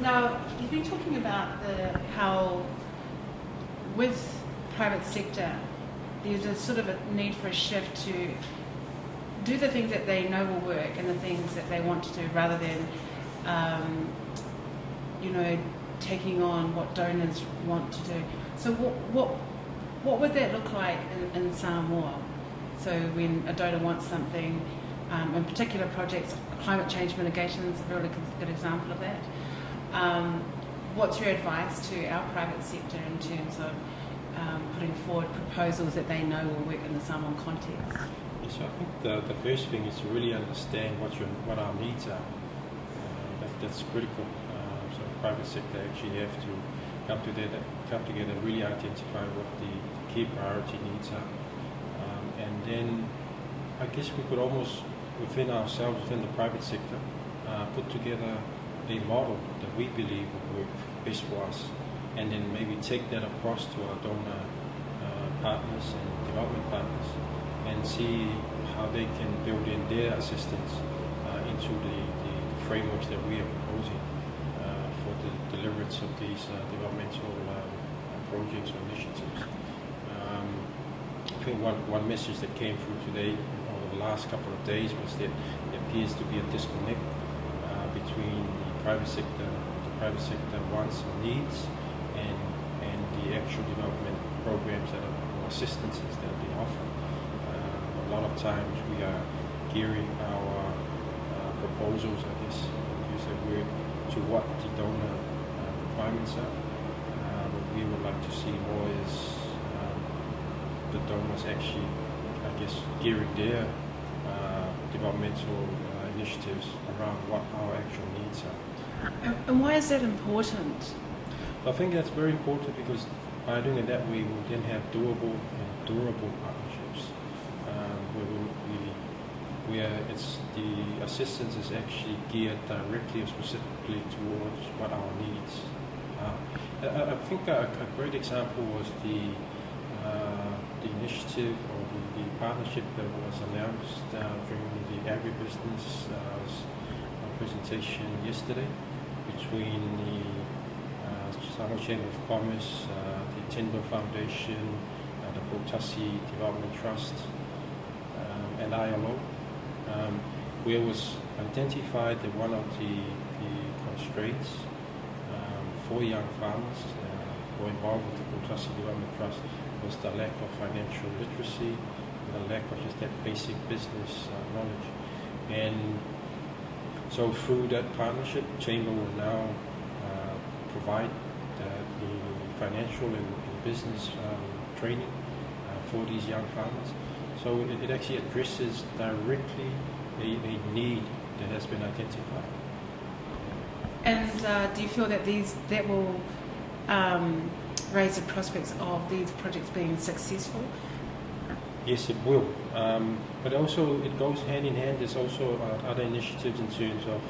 Now, you've been talking about how with private sector, there's a sort of a need for a shift to do the things that they know will work and the things that they want to do rather than, taking on what donors want to do. So what would that look like in Samoa? So when a donor wants something, in particular projects, climate change mitigation is a really good example of that. What's your advice to our private sector in terms of putting forward proposals that they know will work in the Samoan context? Yes, I think the first thing is to really understand what our needs are. That's critical. So the private sector actually have to come together and really identify what the key priority needs are. And then I guess we could almost, within ourselves, within the private sector, put together a model that we believe will work best for us, and then maybe take that across to our donor partners and development partners and see how they can build in their assistance into the frameworks that we are proposing for the deliverance of these developmental projects or initiatives. I think one message that came through today over the last couple of days was that there appears to be a disconnect between the private sector wants and needs and the actual development programs or assistances that are being offered. A lot of times we are gearing our proposals, I guess, use that word, to what the donor requirements are. What we would like to see more is the donors actually, I guess, gearing their developmental initiatives around what our actual needs are. And why is that important? I think that's very important because by doing it that way, we will then have doable and durable partnerships. Where it's the assistance is actually geared directly or specifically towards what our needs are. I think a great example was the initiative or the partnership that was announced during the agribusiness presentation yesterday between the Samoa Chamber of Commerce, the Timber Foundation, the Potasi Development Trust, and ILO, where it was identified that one of the constraints for young farmers who are involved with the Potasi Development Trust was the lack of financial literacy, and the lack of just that basic business knowledge. And so through that partnership, Chamber will now provide the financial and business training for these young farmers. So it actually addresses directly a need that has been identified. And do you feel that that will raise the prospects of these projects being successful? Yes, it will. But also it goes hand in hand. There's also other initiatives in terms of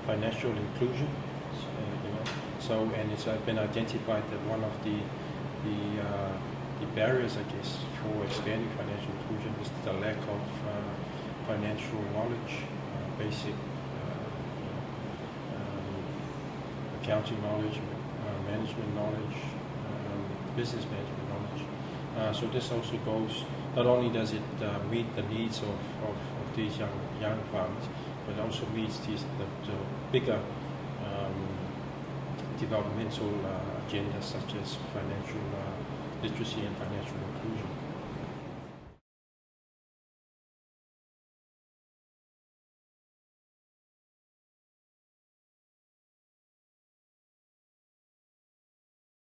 financial inclusion. And it's been identified that one of the barriers, I guess, for expanding financial inclusion is the lack of financial knowledge, basic accounting knowledge, management knowledge, business management knowledge. So this also goes, not only does it meet the needs of these young farmers, but it also meets the bigger developmental agendas such as financial literacy and financial inclusion.